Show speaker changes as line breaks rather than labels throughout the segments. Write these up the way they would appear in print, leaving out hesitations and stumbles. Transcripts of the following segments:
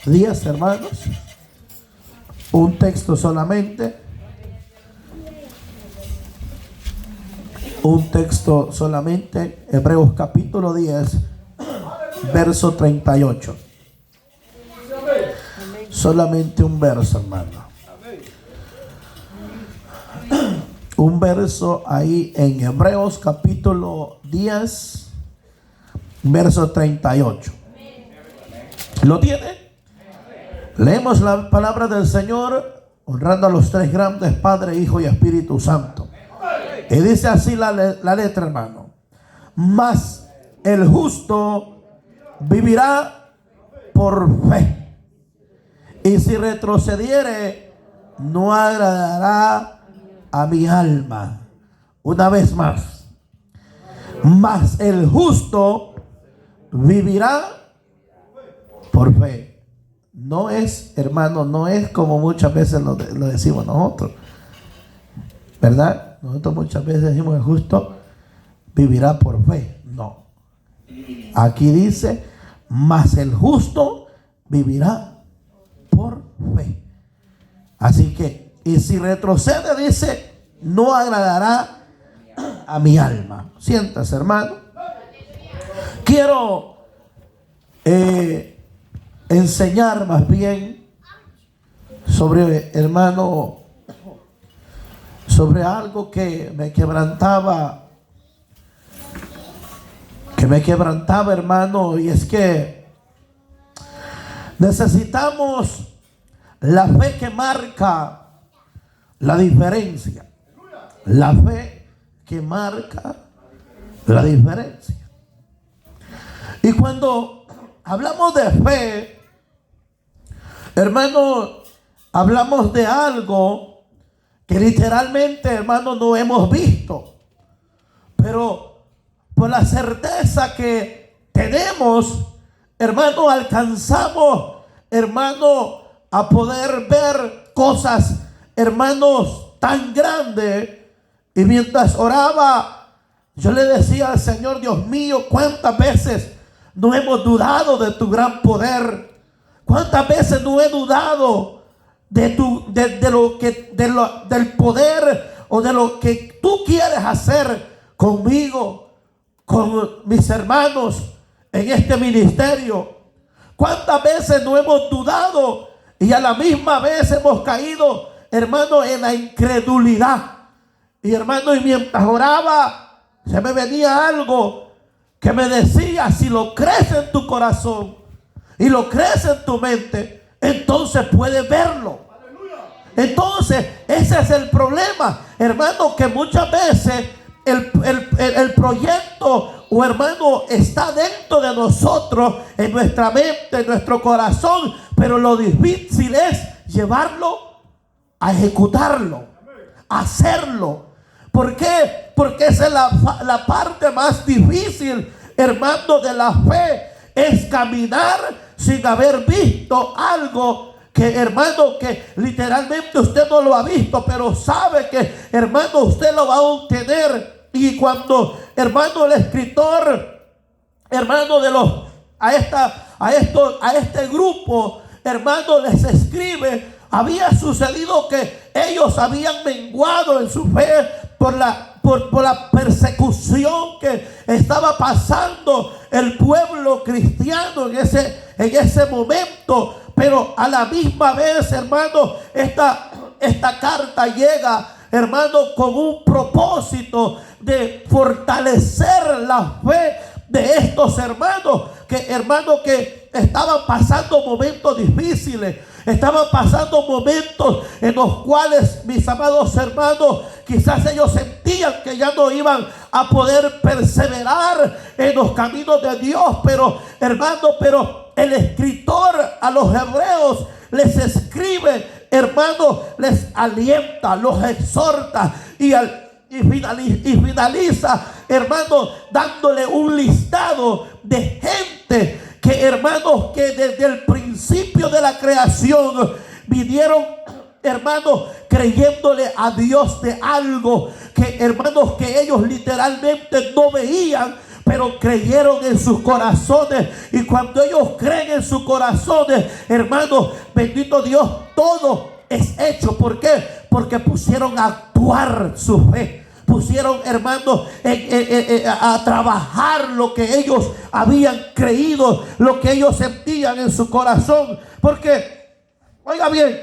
días, hermanos. Un texto solamente. Un texto solamente. Hebreos capítulo 10, verso 38. Solamente un verso, hermano. Un verso ahí en Hebreos capítulo 10, verso 38. ¿Lo tiene? Leemos la palabra del Señor, honrando a los tres grandes, Padre, Hijo y Espíritu Santo. Y dice así la letra, hermano: mas el justo vivirá por fe, y si retrocediere, no agradará a mi alma. Una vez más: mas el justo vivirá por fe. No es, hermano, no es como muchas veces lo decimos nosotros, ¿verdad? Nosotros muchas veces decimos: el justo vivirá por fe. No. Aquí dice: mas el justo vivirá por fe. Así que, y si retrocede, dice, no agradará a mi alma. Siéntase, hermano. Quiero enseñar más bien sobre, hermano, sobre algo que me quebrantaba, hermano, y es que necesitamos la fe que marca la diferencia. La fe que marca la diferencia. Y cuando hablamos de fe, hermano, hablamos de algo que literalmente, hermano, no hemos visto. Pero por la certeza que tenemos, hermano, alcanzamos, hermano, a poder ver cosas, hermanos, tan grandes. Y mientras oraba, yo le decía al Señor: Dios mío, ¿cuántas veces no hemos dudado de tu gran poder? ¿Cuántas veces no he dudado del poder o de lo que tú quieres hacer conmigo, con mis hermanos en este ministerio? ¿Cuántas veces no hemos dudado y a la misma vez hemos caído, hermano, en la incredulidad? Y hermano, y mientras oraba, se me venía algo que me decía: si lo crees en tu corazón y lo crees en tu mente, entonces puedes verlo. Entonces, ese es el problema, hermano, que muchas veces el proyecto, o hermano, está dentro de nosotros, en nuestra mente, en nuestro corazón, pero lo difícil es llevarlo a ejecutarlo, hacerlo. ¿Por qué? Porque esa es la parte más difícil, hermano, de la fe. Es caminar sin haber visto algo que, hermano, que literalmente usted no lo ha visto, pero sabe que, hermano, usted lo va a obtener. Y cuando, hermano, el escritor, hermano, a este grupo, hermano, les escribe: había sucedido que ellos habían menguado en su fe por la persecución que estaba pasando el pueblo cristiano en ese momento. Pero a la misma vez, hermano, esta carta llega, hermano, con un propósito de fortalecer la fe de estos hermanos que estaban pasando momentos difíciles. Estaban pasando momentos en los cuales, mis amados hermanos, quizás ellos sentían que ya no iban a poder perseverar en los caminos de Dios. Pero, hermano, el escritor a los hebreos les escribe, hermano, les alienta, los exhorta y finaliza, hermano, dándole un listado de gente que, hermanos, que desde el principio de la creación vinieron, hermanos, creyéndole a Dios de algo que, hermanos, que ellos literalmente no veían, pero creyeron en sus corazones. Y cuando ellos creen en sus corazones, hermanos, bendito Dios, todo es hecho. ¿Por qué? Porque pusieron a actuar su fe. Pusieron, hermanos, a trabajar lo que ellos habían creído, lo que ellos sentían en su corazón. Porque, oiga bien,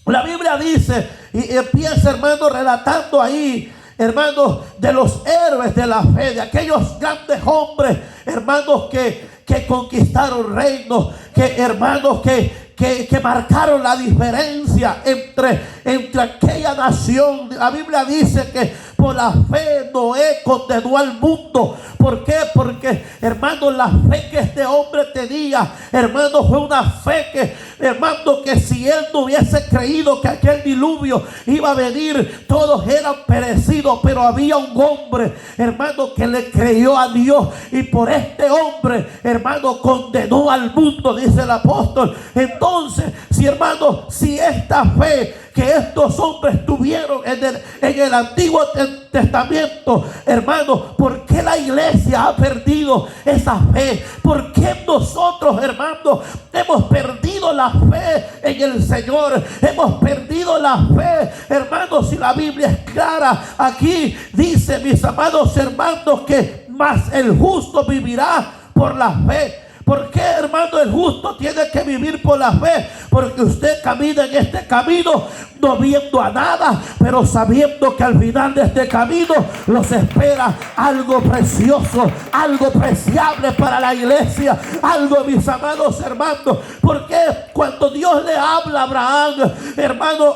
la Biblia dice, y empieza, hermano, relatando ahí, hermanos, de los héroes de la fe, de aquellos grandes hombres, hermanos, que conquistaron reinos, que hermanos, que marcaron la diferencia entre aquella nación. La Biblia dice que por la fe Noé condenó al mundo. ¿Por qué? Porque, hermano, la fe que este hombre tenía, hermano, fue una fe que, hermano, que si él no hubiese creído que aquel diluvio iba a venir, todos eran perecidos. Pero había un hombre, hermano, que le creyó a Dios, y por este hombre, hermano, condenó al mundo, dice el apóstol. Entonces, si esta fe que estos hombres tuvieron en el Antiguo Testamento, hermano, ¿por qué la iglesia ha perdido esa fe? ¿Por qué nosotros, hermano, hemos perdido la fe en el Señor? Hemos perdido la fe, hermano. Si la Biblia es clara, aquí dice, mis amados hermanos, que más el justo vivirá por la fe. ¿Por qué, hermano, el justo tiene que vivir por la fe? Porque usted camina en este camino no viendo a nada, pero sabiendo que al final de este camino los espera algo precioso, algo preciable para la iglesia, algo, mis amados hermanos. Porque cuando Dios le habla a Abraham, hermano,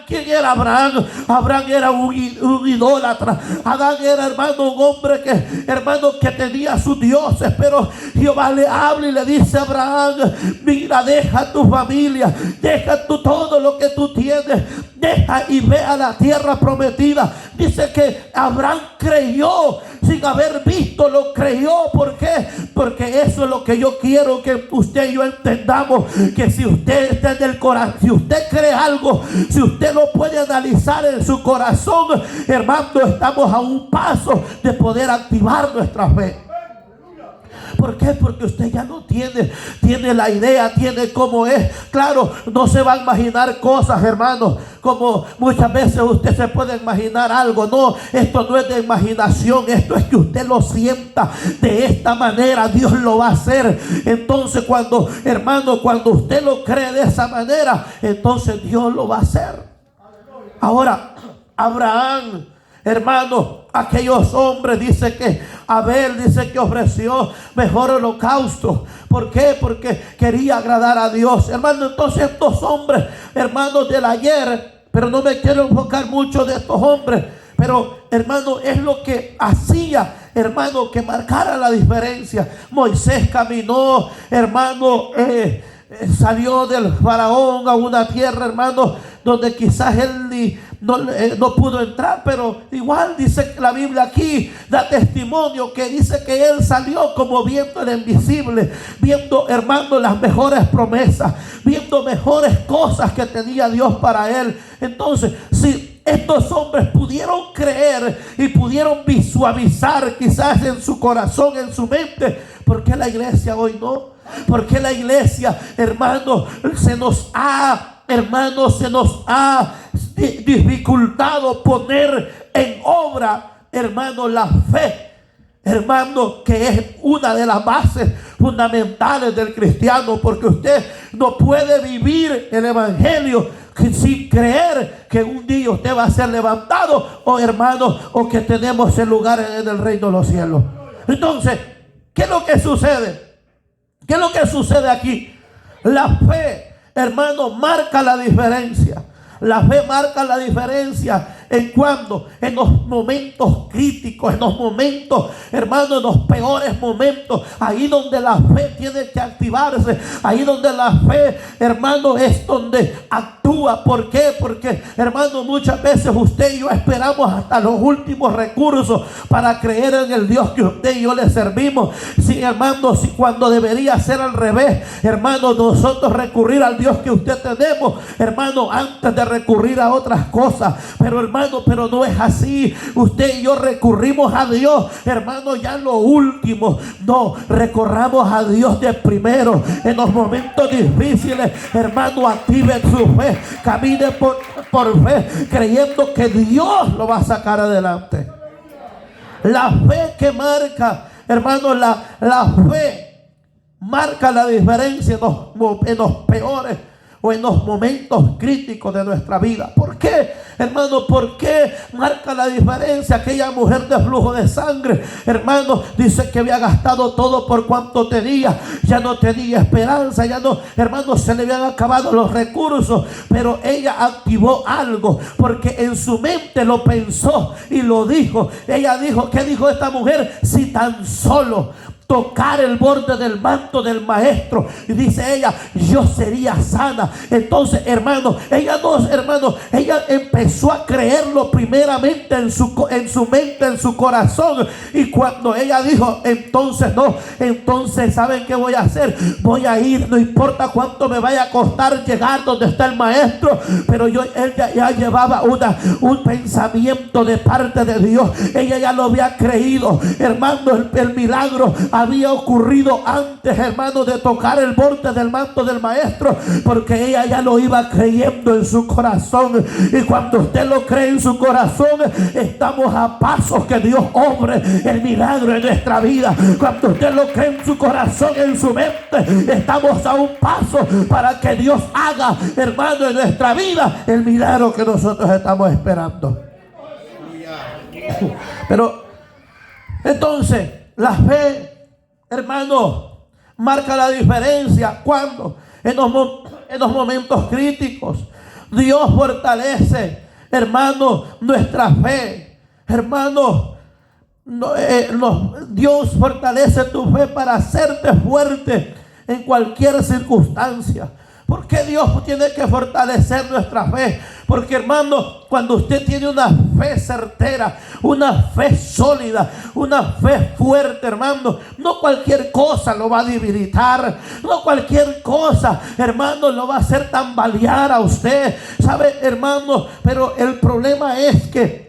¿quién era Abraham? Abraham era un idólatra. Adán era, hermano, un hombre que tenía sus dioses. Pero Jehová le habla y le dice a Abraham: mira, deja tu familia, deja todo lo que tú tienes, deja y ve a la tierra prometida. Dice que Abraham creyó sin haber visto, lo creyó. ¿Por qué? Porque eso es lo que yo quiero que usted y yo entendamos, que si usted está en el corazón, si usted cree algo, si usted lo puede analizar en su corazón, hermano, estamos a un paso de poder activar nuestra fe. ¿Por qué? Porque usted ya no tiene la idea, tiene cómo es. Claro, no se va a imaginar cosas, hermano, como muchas veces usted se puede imaginar algo. No, esto no es de imaginación, esto es que usted lo sienta de esta manera. Dios lo va a hacer. Entonces, hermano, cuando usted lo cree de esa manera, entonces Dios lo va a hacer. Ahora, Abraham, hermano, aquellos hombres, dice que Abel, dice que ofreció mejor holocausto. ¿Por qué? Porque quería agradar a Dios, hermano. Entonces estos hombres, hermanos del ayer, pero no me quiero enfocar mucho de estos hombres, pero, hermano, es lo que hacía, hermano, que marcara la diferencia. Moisés caminó, hermano, salió del faraón a una tierra, hermano, donde quizás él no pudo entrar, pero igual dice la Biblia aquí, da testimonio que dice que él salió como viendo el invisible, viendo, hermano, las mejores promesas, viendo mejores cosas que tenía Dios para él. Entonces, si estos hombres pudieron creer y pudieron visualizar quizás en su corazón, en su mente, ¿por qué la iglesia hoy no? ¿Por qué la iglesia, hermano, se nos ha dificultado poner en obra, hermano, la fe? Hermano, que es una de las bases fundamentales del cristiano, porque usted no puede vivir el evangelio sin creer que un día usted va a ser levantado, o hermano, o que tenemos el lugar en el reino de los cielos. Entonces, ¿qué es lo que sucede? ¿Qué es lo que sucede aquí? La fe, hermano, marca la diferencia. La fe marca la diferencia en los momentos críticos, en los momentos, hermano, en los peores momentos. Ahí donde la fe tiene que activarse, ahí donde la fe, hermano, es donde actúa. ¿Por qué? Porque, hermano, muchas veces usted y yo esperamos hasta los últimos recursos para creer en el Dios que usted y yo le servimos. Sí, hermano, si cuando debería ser al revés, hermano, nosotros recurrir al Dios que usted tenemos, hermano, antes de recurrir a otras cosas. Pero, hermano, hermano, pero no es así. Usted y yo recurrimos a Dios, hermano, ya en lo último. No, recorramos a Dios de primero. En los momentos difíciles, hermano, active su fe. Camine por fe, creyendo que Dios lo va a sacar adelante. La fe que marca, hermano, la fe marca la diferencia en los peores o en los momentos críticos de nuestra vida. ¿Por qué, hermano? ¿Por qué marca la diferencia? Aquella mujer de flujo de sangre, hermano, dice que había gastado todo por cuanto tenía. Ya no tenía esperanza, ya no, hermano, se le habían acabado los recursos. Pero ella activó algo, porque en su mente lo pensó y lo dijo. Ella dijo, ¿qué dijo esta mujer? Si tan solo tocar el borde del manto del maestro, y dice ella, yo sería sana. Entonces, hermano, ella empezó a creerlo primeramente en su mente, en su corazón. Y cuando ella dijo, entonces ¿saben qué voy a hacer? Voy a ir, no importa cuánto me vaya a costar llegar donde está el maestro. Pero ella ya llevaba un pensamiento de parte de Dios. Ella ya lo había creído, hermano. El milagro había ocurrido antes, hermano, de tocar el borde del manto del maestro, porque ella ya lo iba creyendo en su corazón. Y cuando usted lo cree en su corazón, estamos a pasos que Dios obre el milagro en nuestra vida. Cuando usted lo cree en su corazón, en su mente, estamos a un paso para que Dios haga, hermano, en nuestra vida el milagro que nosotros estamos esperando. Pero entonces la fe, hermano, marca la diferencia. Cuando en los momentos críticos, Dios fortalece, hermano, nuestra fe. Hermano, Dios fortalece tu fe para hacerte fuerte en cualquier circunstancia. ¿Por qué Dios tiene que fortalecer nuestra fe? Porque, hermano, cuando usted tiene una fe certera, una fe sólida, una fe fuerte, hermano, no cualquier cosa lo va a debilitar, no cualquier cosa, hermano, lo va a hacer tambalear a usted, ¿sabe, hermano? Pero el problema es que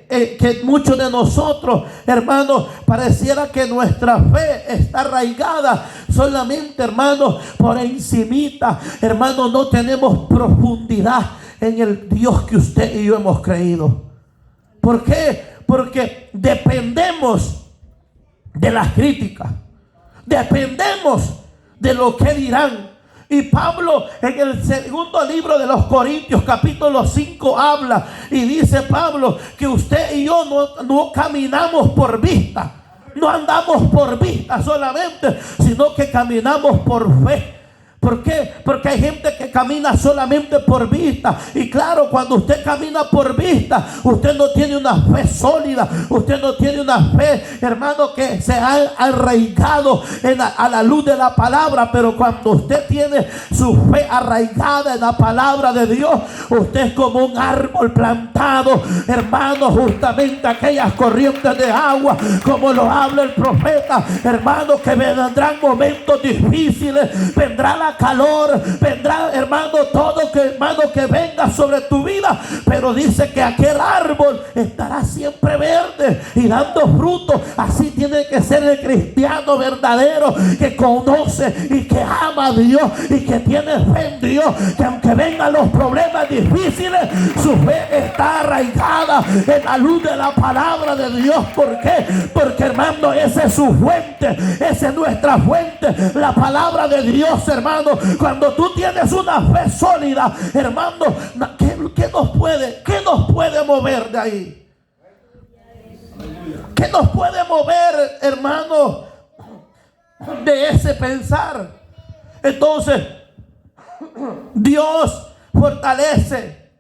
muchos de nosotros, hermanos, pareciera que nuestra fe está arraigada solamente, hermanos, por encimita. Hermanos, no tenemos profundidad en el Dios que usted y yo hemos creído. ¿Por qué? Porque dependemos de las críticas, dependemos de lo que dirán. Y Pablo en el segundo libro de los Corintios, capítulo 5, habla y dice Pablo que usted y yo no caminamos por vista, no andamos por vista solamente, sino que caminamos por fe. ¿Por qué? Porque hay gente que camina solamente por vista. Y claro, cuando usted camina por vista, usted no tiene una fe sólida. Usted no tiene una fe, hermano, que se ha arraigado a la luz de la palabra. Pero cuando usted tiene su fe arraigada en la palabra de Dios, usted es como un árbol plantado, hermano, justamente aquellas corrientes de agua, como lo habla el profeta, hermano, que vendrán momentos difíciles, vendrá la calor, vendrá, hermano, todo que, hermano, que venga sobre tu vida, pero dice que aquel árbol estará siempre verde y dando fruto. Así tiene que ser el cristiano verdadero, que conoce y que ama a Dios y que tiene fe en Dios, que aunque vengan los problemas difíciles, su fe está arraigada en la luz de la palabra de Dios. ¿Por qué? Porque, hermano, esa es su fuente, esa es nuestra fuente, la palabra de Dios, hermano. Cuando tú tienes una fe sólida, hermano, ¿qué nos puede mover de ahí? ¿Qué nos puede mover, hermano, de ese pensar? Entonces, Dios fortalece,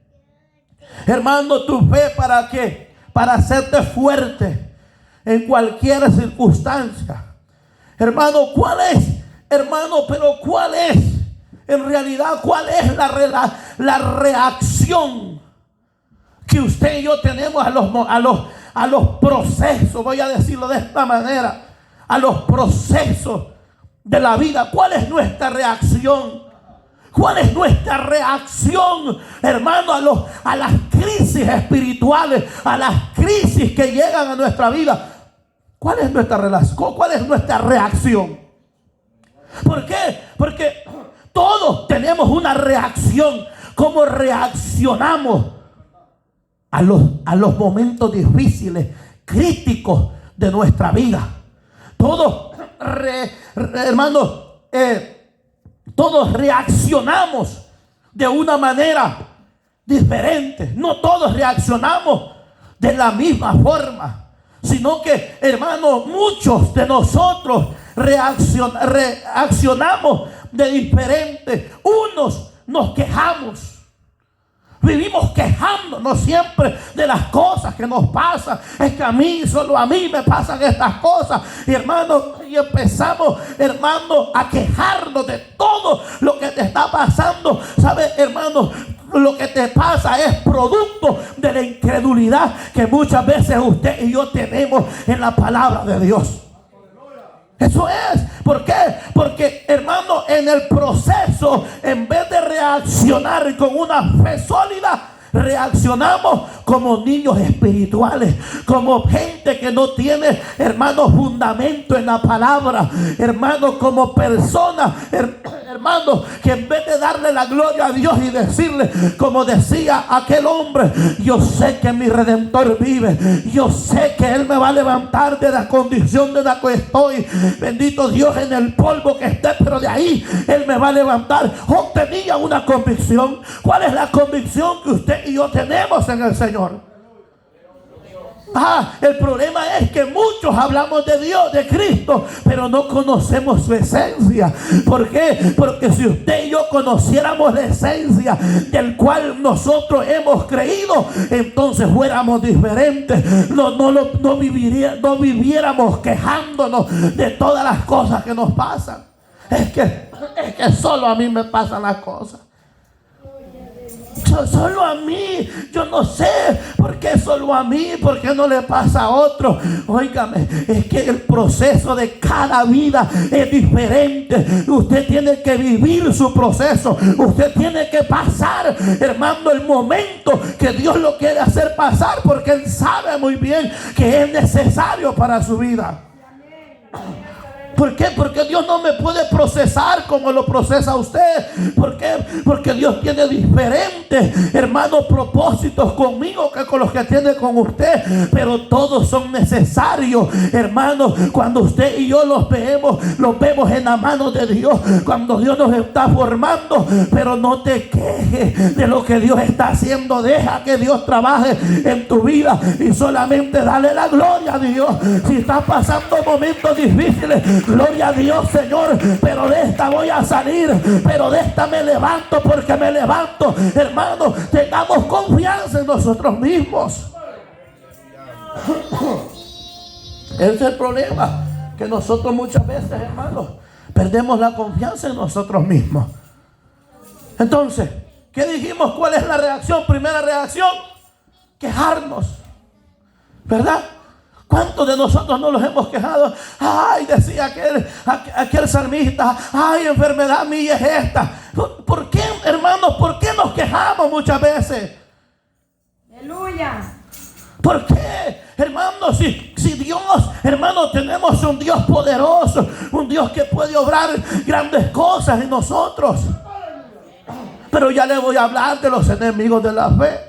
hermano, tu fe. ¿Para qué? Para hacerte fuerte en cualquier circunstancia. Hermano, ¿cuál es? Hermano, pero ¿cuál es? En realidad, ¿cuál es la reacción que usted y yo tenemos a los procesos? Voy a decirlo de esta manera, a los procesos de la vida. ¿Cuál es nuestra reacción? ¿Cuál es nuestra reacción, hermano, a las crisis espirituales, a las crisis que llegan a nuestra vida, ¿cuál es nuestra relación? ¿Cuál es nuestra reacción? ¿Por qué? Porque todos tenemos una reacción. ¿Cómo reaccionamos a los momentos difíciles, críticos de nuestra vida? Todos, hermanos, todos reaccionamos de una manera diferente. No todos reaccionamos de la misma forma, sino que, hermanos, muchos de nosotros reaccionamos de diferente. Unos nos quejamos. Vivimos quejándonos siempre de las cosas que nos pasan. Es que solo a mí me pasan estas cosas. Y hermano, y empezamos, hermano, a quejarnos de todo lo que te está pasando. ¿Sabes, hermano? Lo que te pasa es producto de la incredulidad que muchas veces usted y yo tenemos en la palabra de Dios. Eso es. ¿Por qué? Porque, hermano, en el proceso, en vez de reaccionar con una fe sólida, reaccionamos como niños espirituales, como gente que no tiene, hermano, fundamento en la palabra, hermano, como personas, hermano, que en vez de darle la gloria a Dios y decirle, como decía aquel hombre, yo sé que mi Redentor vive, yo sé que Él me va a levantar de la condición de la que estoy, bendito Dios, en el polvo que esté, pero de ahí Él me va a levantar. Tenía una convicción. ¿Cuál es la convicción que usted y yo tenemos en el Señor? El problema es que muchos hablamos de Dios, de Cristo, pero no conocemos su esencia. ¿Por qué? Porque si usted y yo conociéramos la esencia del cual nosotros hemos creído, entonces fuéramos diferentes. No viviéramos quejándonos de todas las cosas que nos pasan. Es que solo a mí me pasan las cosas. Solo a mí, yo no sé por qué solo a mí, por qué no le pasa a otro. Óigame, es que el proceso de cada vida es diferente. Usted tiene que vivir su proceso. Usted tiene que pasar, hermano, el momento que Dios lo quiere hacer pasar, porque Él sabe muy bien que es necesario para su vida. ¿Por qué? Porque Dios no me puede procesar como lo procesa usted. ¿Por qué? Porque Dios tiene diferentes, hermanos, propósitos conmigo que con los que tiene con usted. Pero todos son necesarios, hermanos. Cuando usted y yo los vemos en la mano de Dios. Cuando Dios nos está formando. Pero no te quejes de lo que Dios está haciendo. Deja que Dios trabaje en tu vida y solamente dale la gloria a Dios. Si estás pasando momentos difíciles, gloria a Dios, Señor, pero de esta voy a salir, pero de esta me levanto porque me levanto. Hermano, tengamos confianza en nosotros mismos. Ese es el problema, que nosotros muchas veces, hermanos, perdemos la confianza en nosotros mismos. Entonces, ¿qué dijimos? ¿Cuál es la reacción? Primera reacción, quejarnos, ¿verdad? ¿Cuántos de nosotros no los hemos quejado? Ay, decía aquel salmista, ay, enfermedad mía es esta. ¿Por qué, hermanos? ¿Por qué nos quejamos muchas veces?
Aleluya.
¿Por qué, hermanos? Si Dios, hermanos, tenemos un Dios poderoso, un Dios que puede obrar grandes cosas en nosotros. Pero ya le voy a hablar de los enemigos de la fe.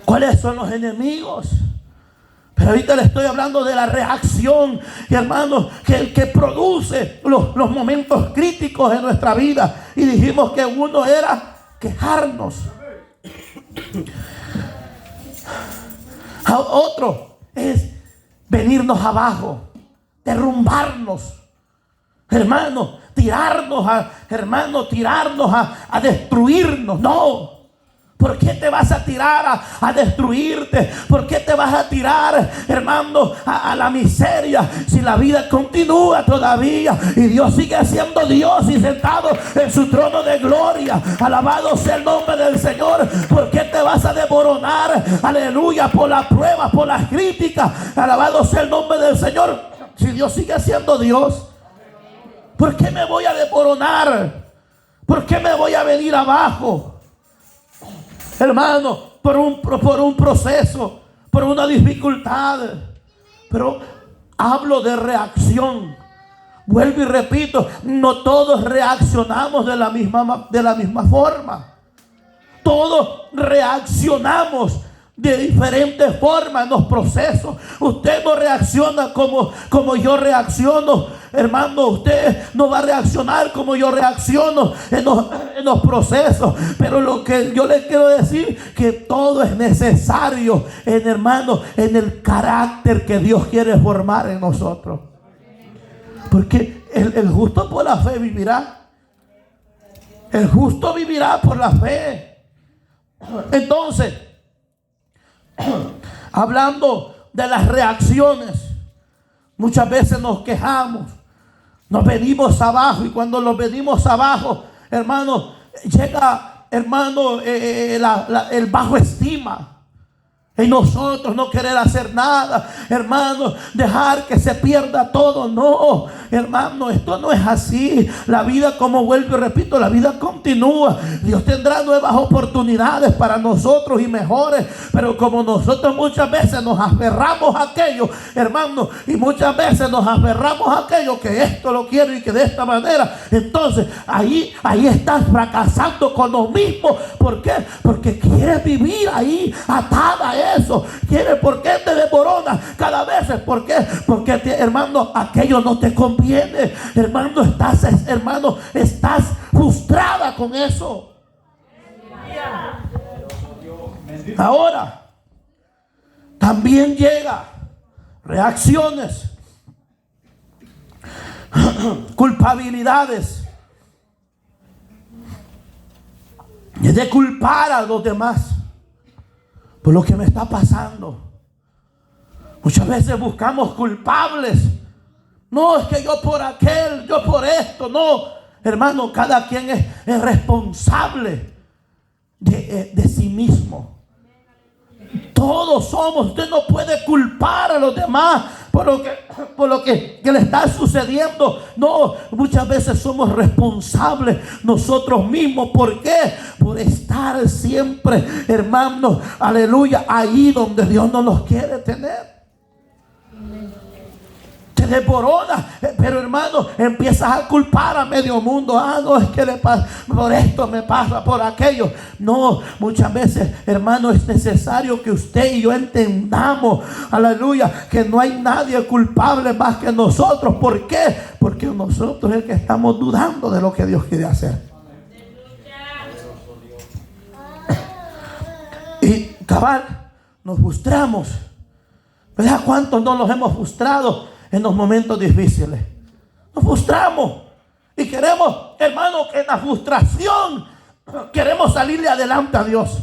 ¿Cuáles son los enemigos? Pero ahorita le estoy hablando de la reacción, hermanos, que produce los momentos críticos en nuestra vida. Y dijimos que uno era quejarnos. Otro es venirnos abajo, derrumbarnos, hermanos, tirarnos a destruirnos. No. ¿Por qué te vas a tirar a destruirte? ¿Por qué te vas a tirar, hermano, a la miseria si la vida continúa todavía y Dios sigue siendo Dios y sentado en su trono de gloria? Alabado sea el nombre del Señor. ¿Por qué te vas a desmoronar? Aleluya, por las pruebas, por las críticas. Alabado sea el nombre del Señor. Si Dios sigue siendo Dios, ¿por qué me voy a desmoronar? ¿Por qué me voy a venir abajo? hermano, por un proceso, por una dificultad. Pero hablo de reacción. Vuelvo y repito, no todos reaccionamos de la misma forma. Todos reaccionamos de diferentes formas en los procesos. Usted no reacciona como yo reacciono, hermano. Usted no va a reaccionar como yo reacciono en los procesos. Pero lo que yo le quiero decir, que todo es necesario, hermano, en el carácter que Dios quiere formar en nosotros. Porque el justo por la fe vivirá. El justo vivirá por la fe. Entonces, hablando de las reacciones, muchas veces nos quejamos, nos venimos abajo, y cuando nos venimos abajo, hermano, llega, hermano, el bajo estima en nosotros, no querer hacer nada, hermano, dejar que se pierda todo. No, hermano, esto no es así. La vida, como vuelvo y repito, la vida continúa. Dios tendrá nuevas oportunidades para nosotros y mejores, pero como nosotros muchas veces nos aferramos a aquello, hermano, y muchas veces nos aferramos a aquello, que esto lo quiero y que de esta manera, entonces ahí estás fracasando con lo mismo. ¿Por qué? Porque quieres vivir ahí atada a eso. ¿Por qué te desmoronas cada vez? ¿Por qué? Porque hermano, aquello no te conviene. Hermano, estás frustrada con eso. Ahora, también llega reacciones, culpabilidades, es de culpar a los demás por lo que me está pasando. Muchas veces buscamos culpables. No, es que yo por aquel, yo por esto. No, hermano, cada quien es responsable de sí mismo. Todos somos. Usted no puede culpar a los demás por lo que le está sucediendo. No, muchas veces somos responsables nosotros mismos. ¿Por qué? Por estar siempre, hermano, aleluya, ahí donde Dios no nos quiere tener. Te desmoronas, pero hermano, empiezas a culpar a medio mundo. No, es que le pasa, por esto me pasa, por aquello. No, muchas veces, hermano, es necesario que usted y yo entendamos, aleluya, que no hay nadie culpable más que nosotros. ¿Por qué? Porque nosotros es el que estamos dudando de lo que Dios quiere hacer. Y cabal, nos frustramos. ¿Verdad? ¿Cuántos no nos hemos frustrado en los momentos difíciles? Nos frustramos y queremos, hermano, que en la frustración queremos salirle adelante a Dios,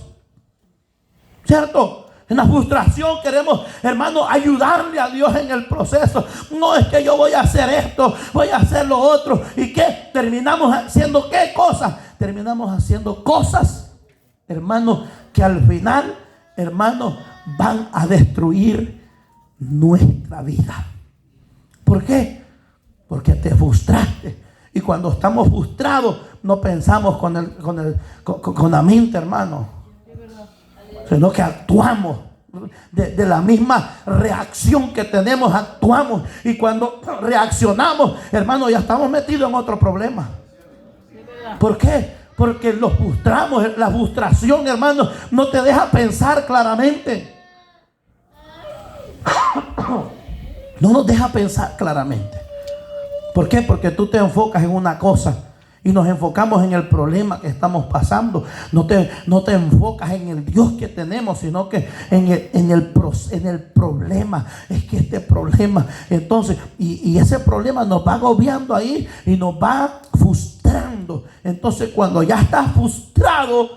¿cierto? En la frustración queremos, hermano, ayudarle a Dios en el proceso. No, es que yo voy a hacer esto, voy a hacer lo otro. ¿Y qué? Terminamos haciendo ¿qué cosas? Terminamos haciendo cosas, hermano, que al final, hermano, van a destruir nuestra vida. ¿Por qué? Porque te frustraste. Y cuando estamos frustrados, no pensamos con la mente, hermano, sino que actuamos de la misma reacción que tenemos, actuamos. Y cuando reaccionamos, hermano, ya estamos metidos en otro problema. ¿Por qué? Porque los frustramos. La frustración, hermano, no te deja pensar claramente. No nos deja pensar claramente. ¿Por qué? Porque tú te enfocas en una cosa y nos enfocamos en el problema que estamos pasando. No te enfocas en el Dios que tenemos, sino que en el problema. Es que este problema, entonces, y ese problema nos va agobiando ahí y nos va frustrando. Entonces, cuando ya estás frustrado,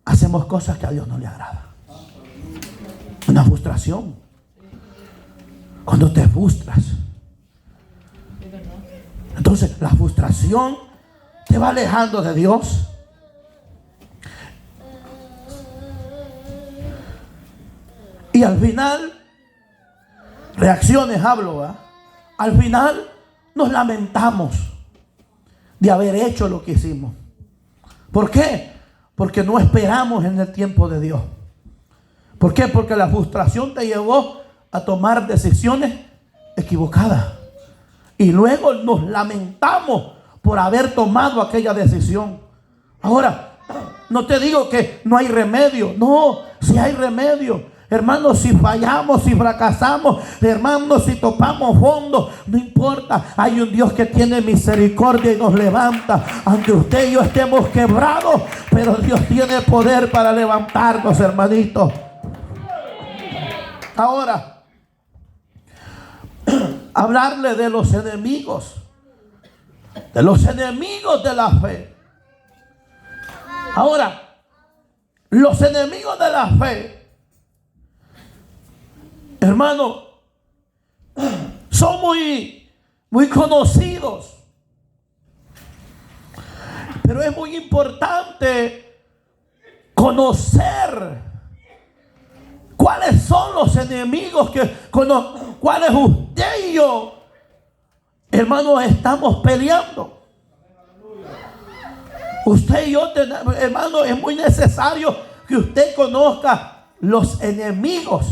hacemos cosas que a Dios no le agrada. Una frustración. Cuando te frustras, entonces la frustración te va alejando de Dios. Y al final, reacciones hablo, ¿verdad? Al final nos lamentamos de haber hecho lo que hicimos. ¿Por qué? Porque no esperamos en el tiempo de Dios. ¿Por qué? Porque la frustración te llevó a tomar decisiones equivocadas. Y luego nos lamentamos por haber tomado aquella decisión. Ahora, no te digo que no hay remedio. No, sí hay remedio. Hermanos, si fallamos, si fracasamos, hermanos, si topamos fondo, no importa. Hay un Dios que tiene misericordia y nos levanta. Aunque usted y yo estemos quebrados, pero Dios tiene poder para levantarnos, hermanitos. Ahora, hablarle de los enemigos de la fe. Ahora, los enemigos de la fe, hermano, son muy conocidos. Pero es muy importante conocer cuáles son los enemigos cuáles usted y yo, hermanos, estamos peleando. Usted y yo, hermano, es muy necesario que usted conozca los enemigos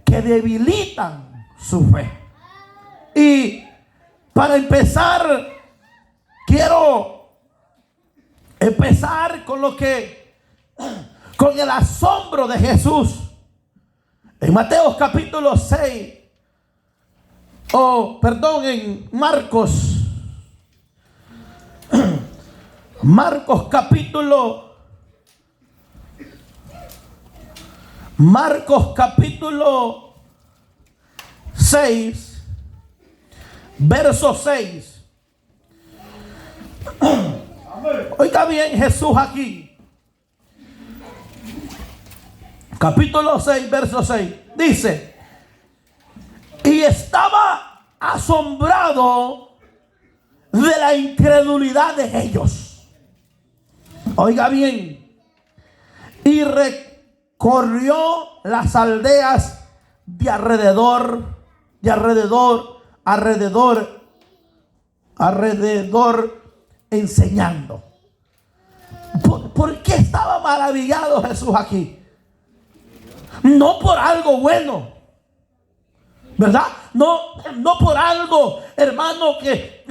que debilitan su fe. Y para empezar, quiero empezar con el asombro de Jesús. En Mateo capítulo 6, en Marcos capítulo 6, verso 6. Oiga bien Jesús aquí. Capítulo 6, verso 6. Dice: y estaba asombrado de la incredulidad de ellos. Oiga bien. Y recorrió las aldeas de alrededor, enseñando. ¿Por qué estaba maravillado Jesús aquí? No por algo bueno, ¿verdad? No por algo, hermano, que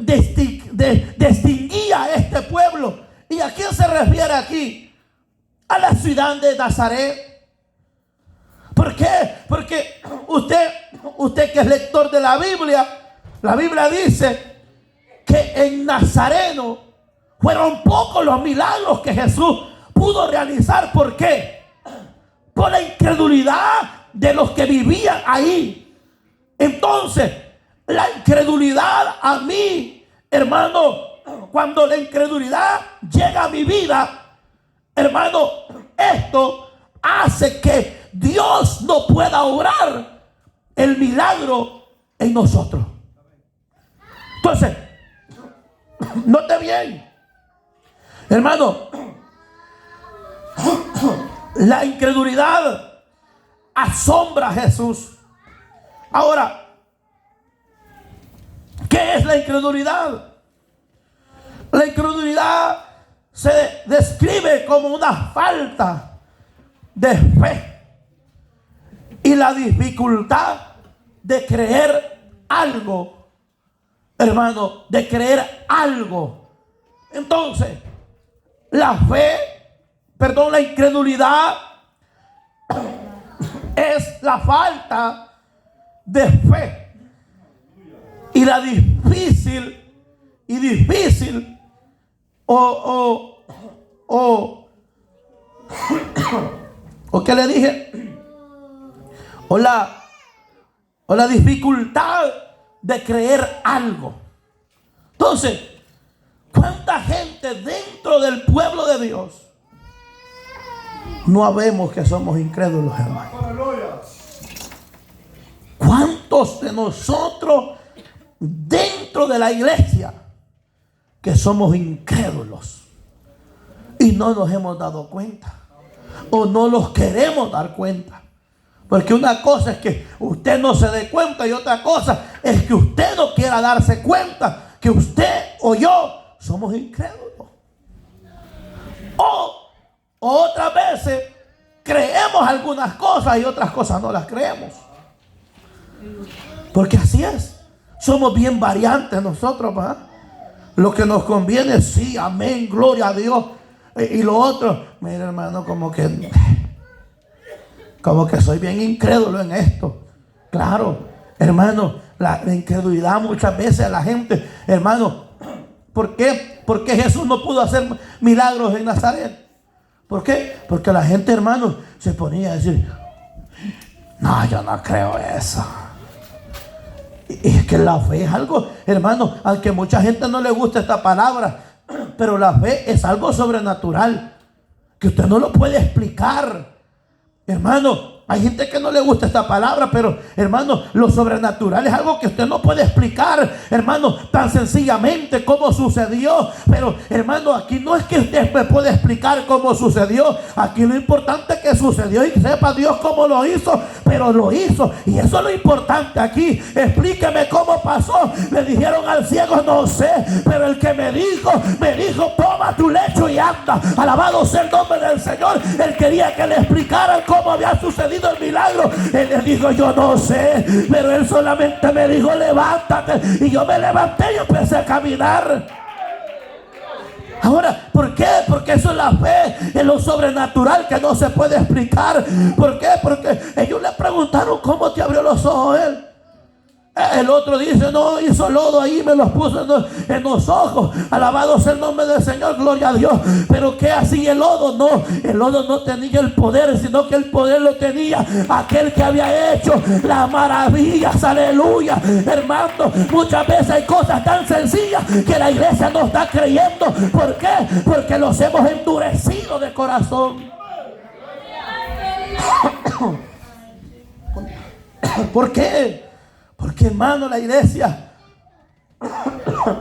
distinguía a este pueblo. ¿Y a quién se refiere aquí? A la ciudad de Nazaret. ¿Por qué? Porque usted que es lector de la Biblia dice que en Nazareno fueron pocos los milagros que Jesús pudo realizar. ¿Por qué? Por la incredulidad de los que vivían ahí. Entonces, la incredulidad a mí, hermano, cuando la incredulidad llega a mi vida, hermano, esto hace que Dios no pueda obrar el milagro en nosotros. Entonces, note bien, hermano, la incredulidad asombra a Jesús. Ahora, ¿qué es la incredulidad? La incredulidad se describe como una falta de fe y la dificultad de creer algo, hermano, de creer algo. Entonces, la incredulidad es la falta de fe y la difícil o ¿qué le dije? O la dificultad de creer algo. Entonces, ¿cuánta gente dentro del pueblo de Dios no habemos que somos incrédulos, hermano? ¿Cuántos de nosotros dentro de la iglesia que somos incrédulos y no nos hemos dado cuenta o no los queremos dar cuenta? Porque una cosa es que usted no se dé cuenta y otra cosa es que usted no quiera darse cuenta que usted o yo somos incrédulos. O Otras veces creemos algunas cosas y otras cosas no las creemos. Porque así es. Somos bien variantes nosotros, ¿verdad? Lo que nos conviene, sí, amén, gloria a Dios. Y lo otro, mira hermano, como que soy bien incrédulo en esto. Claro, hermano, la incredulidad muchas veces a la gente, hermano, ¿por qué? ¿Por qué Jesús no pudo hacer milagros en Nazaret? ¿Por qué? Porque la gente, hermano, se ponía a decir, no, yo no creo eso. Y es que la fe es algo, hermano, aunque mucha gente no le gusta esta palabra, pero la fe es algo sobrenatural, que usted no lo puede explicar. Hermano, hay gente que no le gusta esta palabra, pero hermano, lo sobrenatural es algo que usted no puede explicar, hermano, tan sencillamente como sucedió. Pero hermano, aquí no es que usted me pueda explicar cómo sucedió. Aquí lo importante es que sucedió y sepa Dios cómo lo hizo, pero lo hizo. Y eso es lo importante aquí. Explíqueme cómo pasó. Le dijeron al ciego, no sé, pero el que me dijo, toma tu lecho y anda. Alabado sea el nombre del Señor. Él quería que le explicaran cómo había sucedido el milagro. Él le dijo, yo no sé, pero él solamente me dijo, levántate. Y yo me levanté y empecé a caminar. Ahora, ¿por qué? Porque eso es la fe, es lo sobrenatural que no se puede explicar. ¿Por qué? Porque ellos le preguntaron, ¿cómo te abrió los ojos él? El otro dice, no, hizo lodo ahí, me los puso en los ojos. Alabado sea el nombre del Señor, gloria a Dios. Pero ¿qué hacía el lodo? No, el lodo no tenía el poder, sino que el poder lo tenía aquel que había hecho las maravillas. Aleluya, hermano. Muchas veces hay cosas tan sencillas que la iglesia no está creyendo. ¿Por qué? Porque los hemos endurecido de corazón. ¿Por qué? Porque hermano, la iglesia,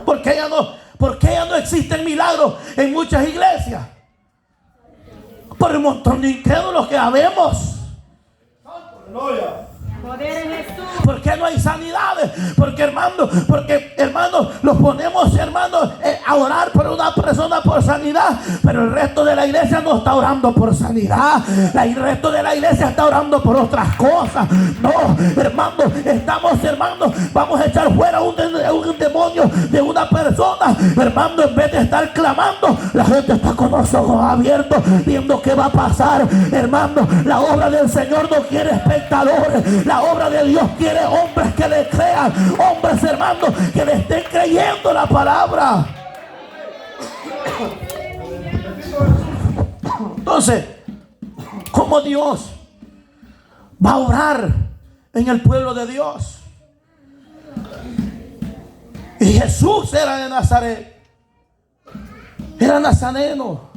¿por qué ya no existen milagros en muchas iglesias? Por un montón de incrédulos que habemos.
Poder en Jesús.
¿Por qué no hay sanidades? Porque hermano, los ponemos, hermano, a orar por una persona por sanidad, pero el resto de la iglesia no está orando por sanidad. El resto de la iglesia está orando por otras cosas. No, hermano, vamos a echar fuera un demonio de una persona. Hermano, en vez de estar clamando, la gente está con los ojos abiertos viendo qué va a pasar. Hermano, la obra del Señor no quiere espectadores. La obra de Dios quiere hombres que le crean, hombres, hermanos, que le estén creyendo la palabra. Entonces, ¿cómo Dios va a obrar en el pueblo de Dios? Y Jesús era de Nazaret, era nazareno.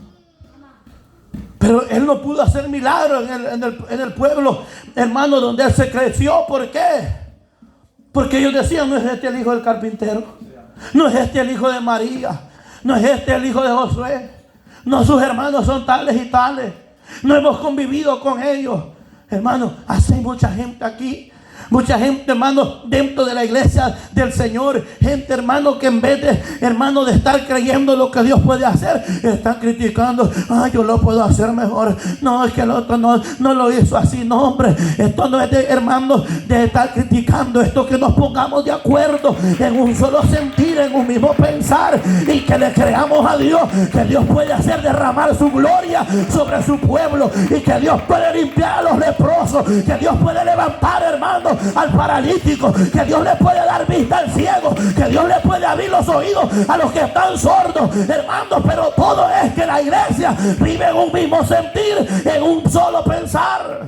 Pero él no pudo hacer milagros en el pueblo, hermano, donde él se creció. ¿Por qué? Porque ellos decían, no es este el hijo del carpintero, no es este el hijo de María, no es este el hijo de Josué, no, sus hermanos son tales y tales, no hemos convivido con ellos. Hermano, así hay mucha gente aquí. Mucha gente, hermano, dentro de la iglesia del Señor, gente, hermano, que en vez de, hermano, de estar creyendo lo que Dios puede hacer, están criticando. Yo lo puedo hacer mejor. No, es que el otro no lo hizo así. No, hombre, esto no es de, hermano, de estar criticando. Esto que nos pongamos de acuerdo en un solo sentir, en un mismo pensar, y que le creamos a Dios que Dios puede hacer derramar su gloria sobre su pueblo, y que Dios puede limpiar a los leprosos, que Dios puede levantar, hermano, al paralítico, que Dios le puede dar vista al ciego, que Dios le puede abrir los oídos a los que están sordos, hermanos. Pero todo es que la iglesia vive en un mismo sentir, en un solo pensar.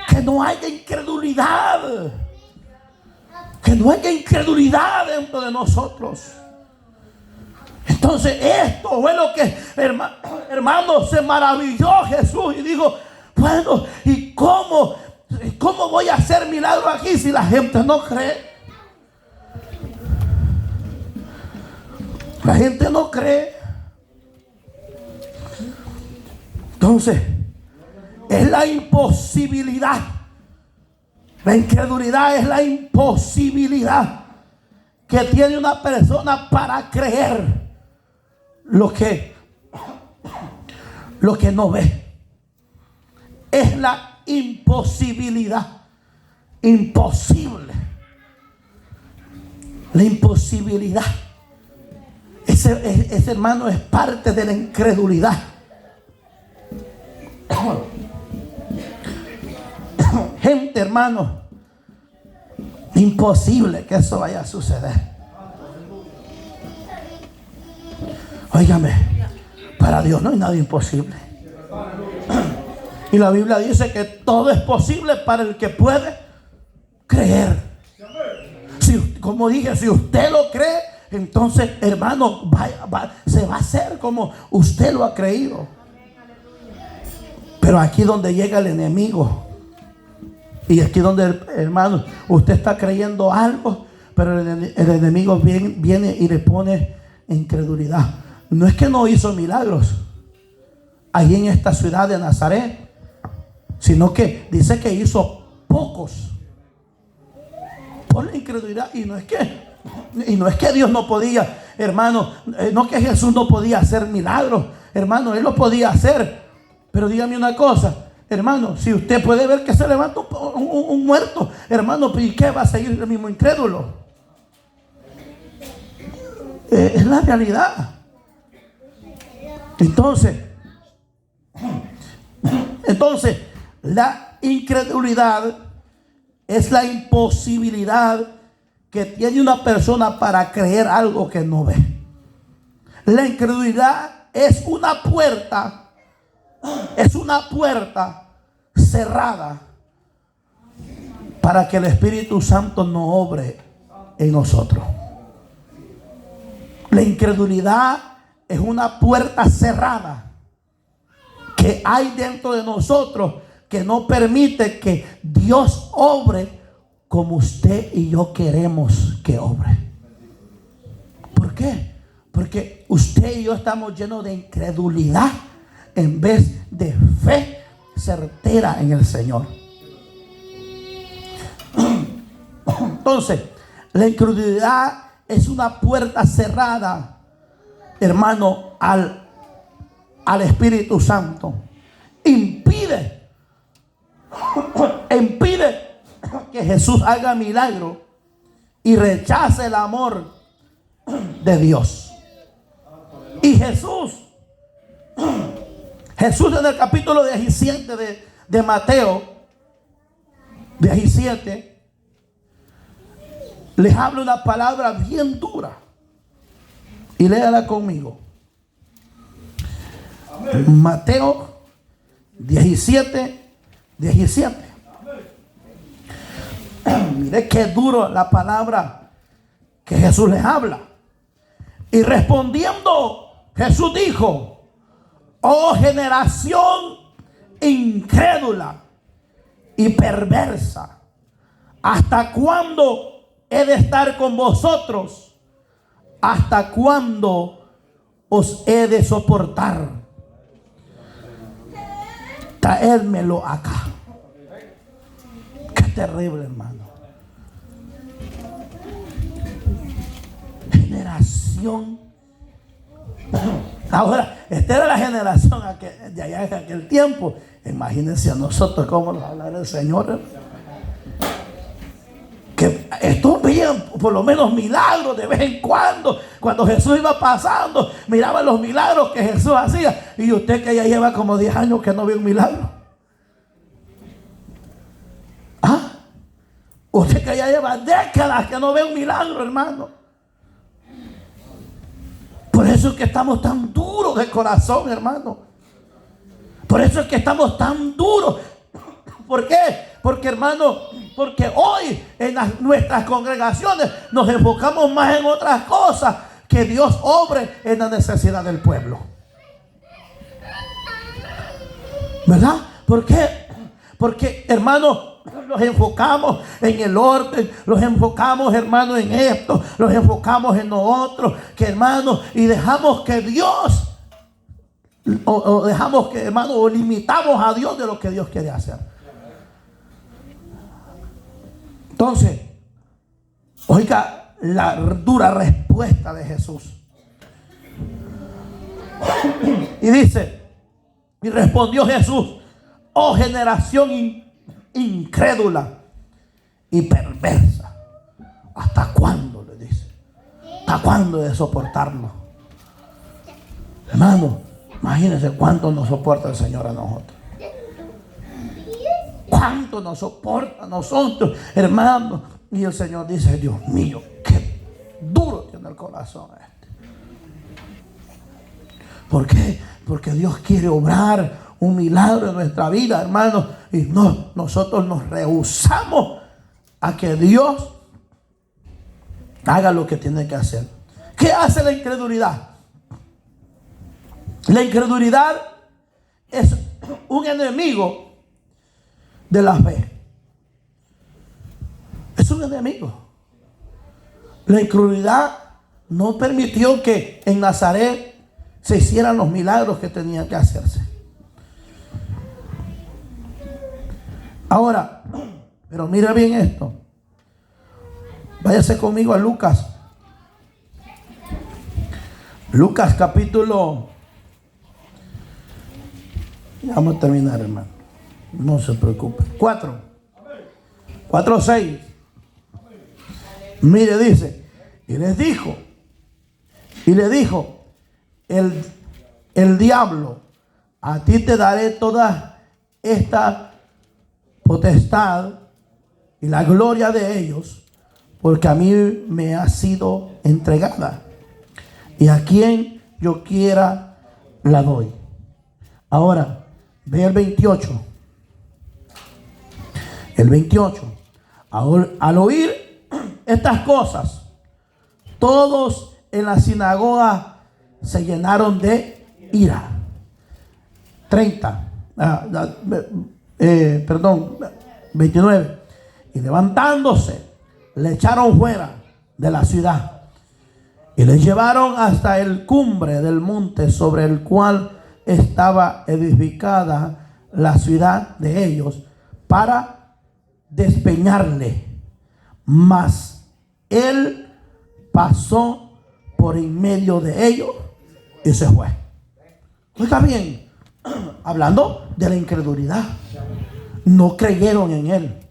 Que no haya incredulidad, que no haya incredulidad dentro de nosotros. Entonces esto fue lo que, hermano, se maravilló Jesús y dijo, bueno, ¿y cómo voy a hacer milagro aquí si la gente no cree? La gente no cree. Entonces, es la imposibilidad. La incredulidad es la imposibilidad que tiene una persona para creer lo que no ve. Es la imposibilidad. Imposible. La imposibilidad. Ese hermano es parte de la incredulidad. Gente, hermano, imposible que eso vaya a suceder. Óigame, para Dios no hay nada imposible. Y la Biblia dice que todo es posible para el que puede creer. Como dije, si usted lo cree, entonces, hermano, se va a hacer como usted lo ha creído. Pero aquí donde llega el enemigo, y aquí donde, hermano, usted está creyendo algo, pero el enemigo viene y le pone incredulidad. No es que no hizo milagros allí en esta ciudad de Nazaret, sino que dice que hizo pocos por la incredulidad. Y no es que Dios no podía, hermano, no que Jesús no podía hacer milagros, hermano, Él lo podía hacer. Pero dígame una cosa, hermano, si usted puede ver que se levanta un muerto, hermano, ¿y qué va a seguir el mismo incrédulo? Es la realidad. Entonces, la incredulidad es la imposibilidad que tiene una persona para creer algo que no ve. La incredulidad es una puerta cerrada para que el Espíritu Santo no obre en nosotros. La incredulidad es una puerta cerrada que hay dentro de nosotros que no permite que Dios obre como usted y yo queremos que obre. ¿Por qué? Porque usted y yo estamos llenos de incredulidad en vez de fe certera en el Señor. Entonces, la incredulidad es una puerta cerrada, hermano, al Espíritu Santo. Impide que Jesús haga milagro y rechace el amor de Dios. Y Jesús en el capítulo 17 de Mateo 17 les habla una palabra bien dura, y léala conmigo. Mateo 17. Mire qué duro la palabra que Jesús les habla. Y respondiendo, Jesús dijo: oh generación incrédula y perversa, ¿hasta cuándo he de estar con vosotros? ¿Hasta cuándo os he de soportar? Traédmelo acá. Qué terrible, hermano. Generación. Ahora, esta era la generación de allá de aquel tiempo. Imagínense a nosotros cómo nos hablará el Señor. Que estos veían por lo menos milagros de vez en cuando. Cuando Jesús iba pasando, miraban los milagros que Jesús hacía. Y usted que ya lleva como 10 años que no ve un milagro. ¿Ah? Usted que ya lleva décadas que no ve un milagro, hermano. Por eso es que estamos tan duros de corazón, hermano. Por eso es que estamos tan duros. ¿Por qué? Porque, hermano, porque hoy en nuestras congregaciones nos enfocamos más en otras cosas que Dios obre en la necesidad del pueblo. ¿Verdad? ¿Por qué? Porque, hermano, los enfocamos en el orden, los enfocamos, hermano, en esto, los enfocamos en lo otro, que, hermano, y dejamos que Dios, o dejamos que, hermano, o limitamos a Dios de lo que Dios quiere hacer. Entonces, oiga la dura respuesta de Jesús. Y dice, y respondió Jesús: oh generación incrédula y perversa, ¿hasta cuándo? Le dice. ¿Hasta cuándo de soportarnos? Hermano, imagínense cuánto nos soporta el Señor a nosotros. Cuánto nos soporta a nosotros, hermano. Y el Señor dice: Dios mío, qué duro tiene el corazón este. ¿Por qué? Porque Dios quiere obrar un milagro en nuestra vida, hermano. Y nosotros nos rehusamos a que Dios haga lo que tiene que hacer. ¿Qué hace la incredulidad? La incredulidad es un enemigo de la fe. Es un enemigo. La incredulidad no permitió que en Nazaret se hicieran los milagros que tenían que hacerse. Ahora, pero mira bien esto. Váyase conmigo a Lucas. Lucas capítulo. Vamos a terminar, hermano. No se preocupe. 4:6. Mire, dice. Y le dijo. El diablo: a ti te daré toda esta potestad y la gloria de ellos, porque a mí me ha sido entregada, y a quien yo quiera la doy. Ahora, ve el 28. El 28. Al oír estas cosas, todos en la sinagoga se llenaron de ira. 29. Y levantándose, le echaron fuera de la ciudad y le llevaron hasta el cumbre del monte sobre el cual estaba edificada la ciudad de ellos, para despeñarle. Mas él pasó por en medio de ellos y se fue. Está bien, hablando de la incredulidad. No creyeron en él.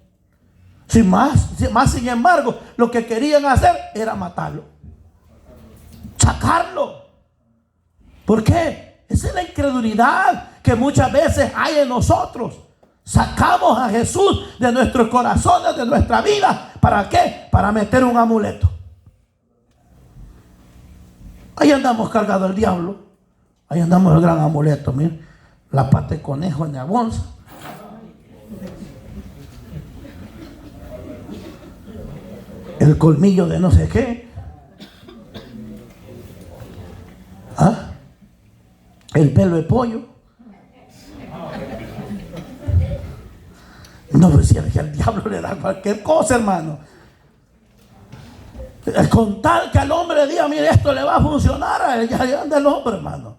Más sin embargo, lo que querían hacer era matarlo, sacarlo. ¿Por qué? Esa es la incredulidad que muchas veces hay en nosotros. Sacamos a Jesús de nuestros corazones, de nuestra vida. ¿Para qué? Para meter un amuleto. Ahí andamos cargado el diablo. Ahí andamos el gran amuleto. Mire, la pata de conejo en la bolsa. El colmillo de no sé qué. El pelo de pollo. No, pues si al diablo le da cualquier cosa, hermano. Con tal que al hombre le diga: mire, esto le va a funcionar, ya anda el hombre, hermano.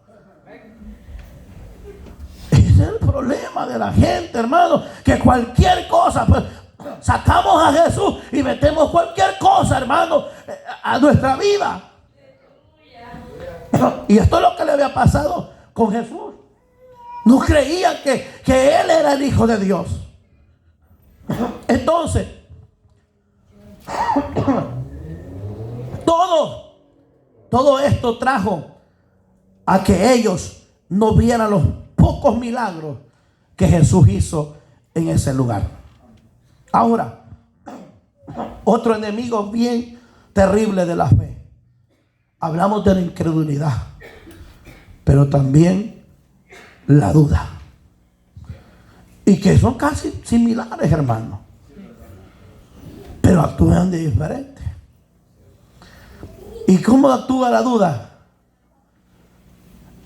Ese es el problema de la gente, hermano, que cualquier cosa, pues sacamos a Jesús y metemos cualquier cosa, hermano, a nuestra vida. Y esto es lo que le había pasado con Jesús. No creían que Él era el Hijo de Dios. Entonces, todo esto trajo a que ellos no vieran los pocos milagros que Jesús hizo en ese lugar. Ahora, otro enemigo bien terrible de la fe. Hablamos de la incredulidad, pero también la duda. Y que son casi similares, hermano, pero actúan de diferente. ¿Y cómo actúa la duda?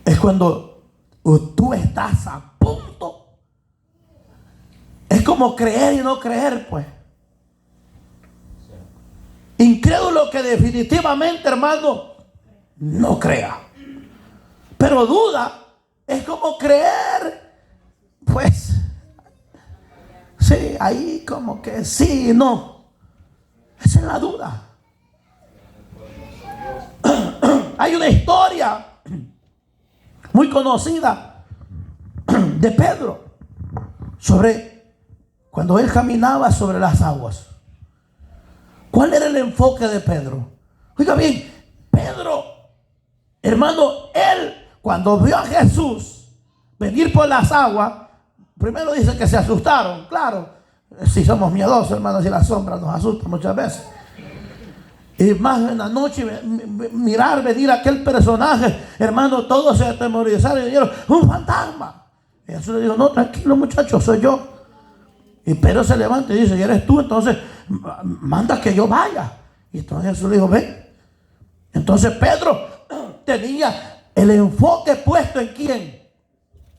Es cuando tú estás a punto. Es como creer y no creer, pues. Incrédulo que definitivamente, hermano, no crea. Pero duda es como creer, pues, sí, ahí como que sí y no. Esa es la duda. Hay una historia muy conocida de Pedro, sobre cuando él caminaba sobre las aguas. ¿Cuál era el enfoque de Pedro? Oiga bien, Pedro, hermano, él cuando vio a Jesús venir por las aguas, primero dice que se asustaron. Claro, si somos miedosos, hermanos, y la sombra nos asusta muchas veces. Y más en la noche mirar venir aquel personaje, hermano, todos se atemorizaron y dijeron: un fantasma. Y Jesús le dijo: no, tranquilo, muchachos, soy yo. Y Pedro se levanta y dice: ¿y eres tú? Entonces manda que yo vaya. Y entonces Jesús le dijo: ven. Entonces Pedro tenía el enfoque puesto en ¿quién?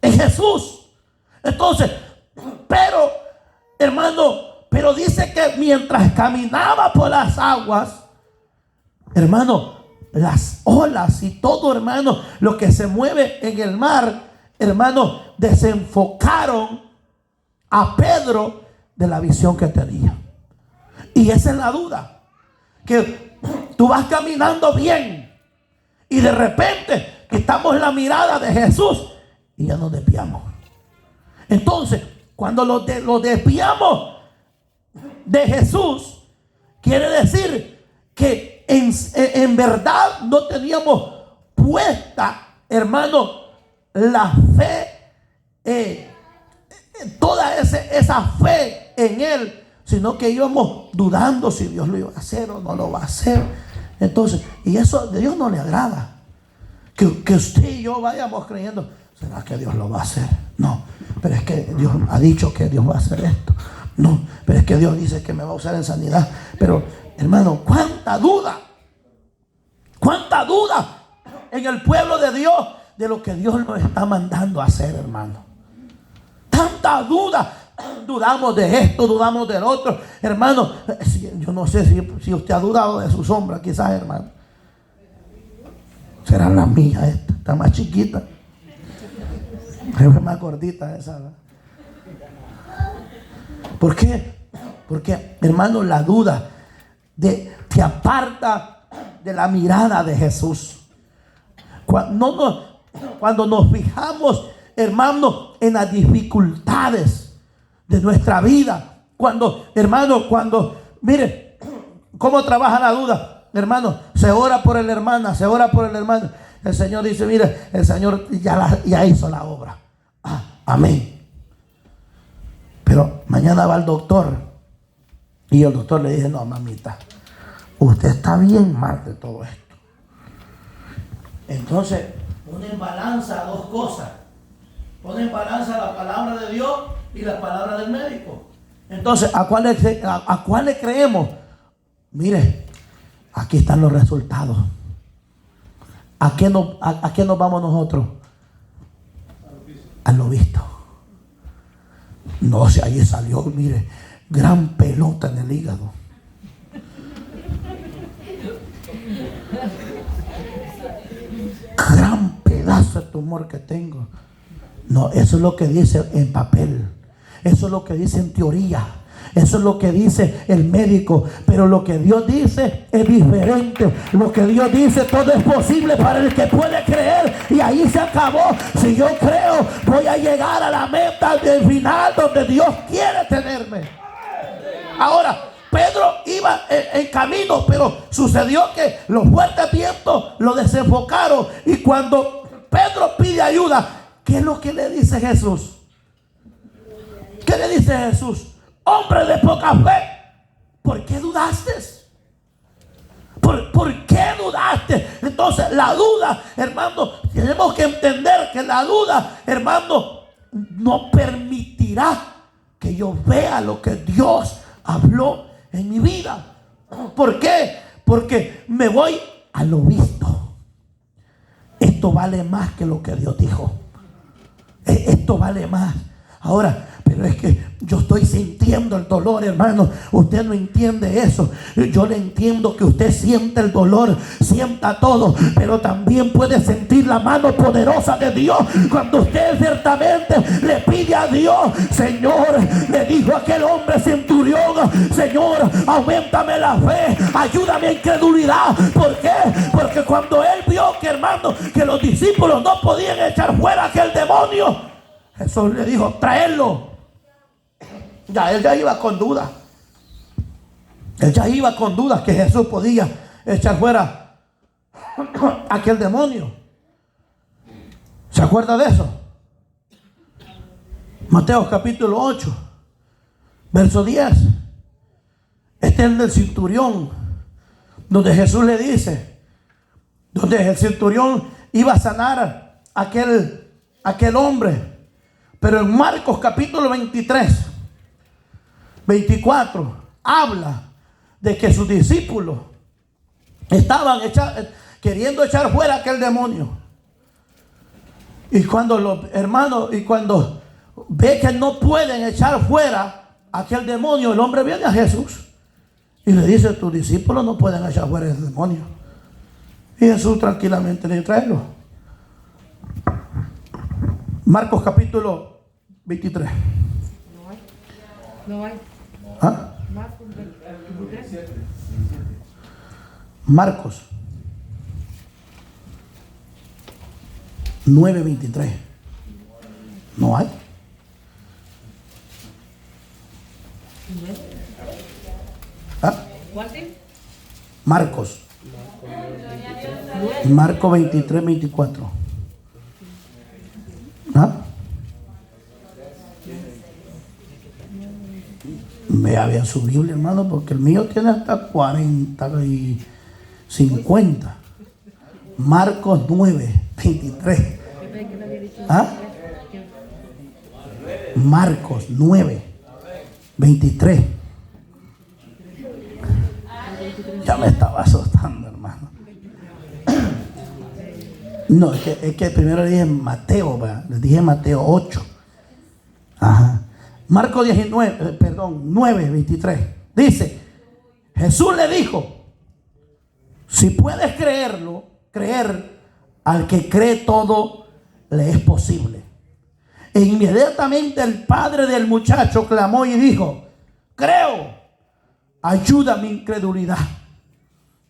En Jesús. Entonces, pero, hermano, pero dice que mientras caminaba por las aguas, hermano, las olas y todo, hermano, lo que se mueve en el mar, hermano, desenfocaron a Pedro de la visión que tenía. Y esa es la duda, que tú vas caminando bien y de repente quitamos la mirada de Jesús y ya nos desviamos. Entonces, cuando lo desviamos de Jesús, quiere decir que en verdad no teníamos puesta, hermano, la fe, toda esa fe en Él, sino que íbamos dudando si Dios lo iba a hacer o no lo va a hacer. Entonces, y eso a Dios no le agrada, que usted y yo vayamos creyendo: ¿será que Dios lo va a hacer? No, pero es que Dios ha dicho que Dios va a hacer esto. No, pero es que Dios dice que me va a usar en sanidad. Pero, hermano, cuánta duda en el pueblo de Dios de lo que Dios nos está mandando a hacer, hermano. Tanta duda. Dudamos de esto, dudamos del otro, hermano. Yo no sé si usted ha dudado de su sombra, quizás, hermano. Será la mía esta, está más chiquita. Es más gordita esa, ¿verdad? ¿Por qué? Porque, hermano, la duda te aparta de la mirada de Jesús. Cuando nos fijamos, hermano, en las dificultades de nuestra vida, mire cómo trabaja la duda, hermano. Se ora por el hermano, se ora por el hermano. El Señor dice: mire, el Señor ya hizo la obra. Amén. Pero mañana va al doctor y el doctor le dice: no, mamita, usted está bien mal de todo esto. Entonces pone en balanza dos cosas. Pone en balanza la palabra de Dios y la palabra del médico. Entonces, ¿a cuál le creemos? Mire, aquí están los resultados. ¿A qué nos vamos nosotros? A lo visto. No, si ahí salió, mire, gran pelota en el hígado. Gran pedazo de tumor que tengo. No, eso es lo que dice en papel. Eso es lo que dice en teoría. Eso es lo que dice el médico. Pero lo que Dios dice es diferente. Lo que Dios dice, todo es posible para el que puede creer. Y ahí se acabó. Si yo creo, voy a llegar a la meta del final donde Dios quiere tenerme. Ahora, Pedro iba en camino, pero sucedió que los fuertes vientos lo desenfocaron. Y cuando Pedro pide ayuda, ¿qué es lo que le dice Jesús? ¿Qué le dice Jesús? Hombre de poca fe, ¿por qué dudaste? ¿Por qué dudaste? Entonces la duda, hermano, tenemos que entender que la duda, hermano, no permitirá que yo vea lo que Dios habló en mi vida. ¿Por qué? Porque me voy a lo visto. Esto vale más que lo que Dios dijo. Esto vale más. Ahora, pero es que yo estoy sintiendo el dolor, hermano. Usted no entiende eso. Yo le entiendo que usted siente el dolor, sienta todo, pero también puede sentir la mano poderosa de Dios cuando usted ciertamente le pide a Dios. Señor, le dijo aquel hombre centurión, Señor, auméntame la fe, ayúdame a incredulidad. ¿Por qué? Porque cuando él vio que, hermano, que los discípulos no podían echar fuera aquel demonio, Jesús le dijo, traedlo. Ya él ya iba con dudas. Él ya iba con dudas que Jesús podía echar fuera aquel demonio. ¿Se acuerda de eso? Mateo capítulo 8, verso 10. Este es el del centurión, donde Jesús le dice, donde el centurión iba a sanar a aquel hombre. Pero en Marcos capítulo 23, 24, habla de que sus discípulos estaban queriendo echar fuera aquel demonio. Y cuando los hermanos, y cuando ve que no pueden echar fuera aquel demonio, el hombre viene a Jesús y le dice, tus discípulos no pueden echar fuera el demonio. Y Jesús tranquilamente le trae. Marcos capítulo 23.
No hay.
¿Ah? Marcos 9:23. No hay. ¿Ah? Marcos 23:24. ¿Ah? Vea bien su Biblia, hermano, porque el mío tiene hasta 40 y 50. Marcos 9:23. ¿Ah? Marcos 9:23. Ya me estaba asustando, hermano. No, es que primero le dije Mateo, ¿verdad? Les dije Mateo 8. Ajá. Marcos 9:23. Dice, Jesús le dijo, si puedes creer, al que cree todo le es posible. E inmediatamente el padre del muchacho clamó y dijo, creo, ayuda mi incredulidad.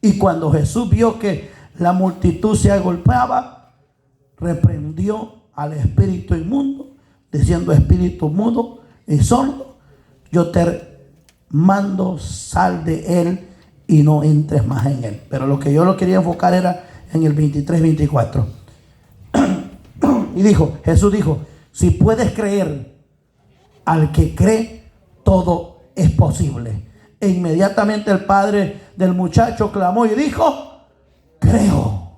Y cuando Jesús vio que la multitud se agolpaba, reprendió al espíritu inmundo, diciendo, espíritu mudo y sordo, yo te mando, sal de él y no entres más en él. Pero lo que yo lo quería enfocar era en el 23-24. Y Jesús dijo, si puedes creer, al que cree todo es posible. E inmediatamente el padre del muchacho clamó y dijo, creo.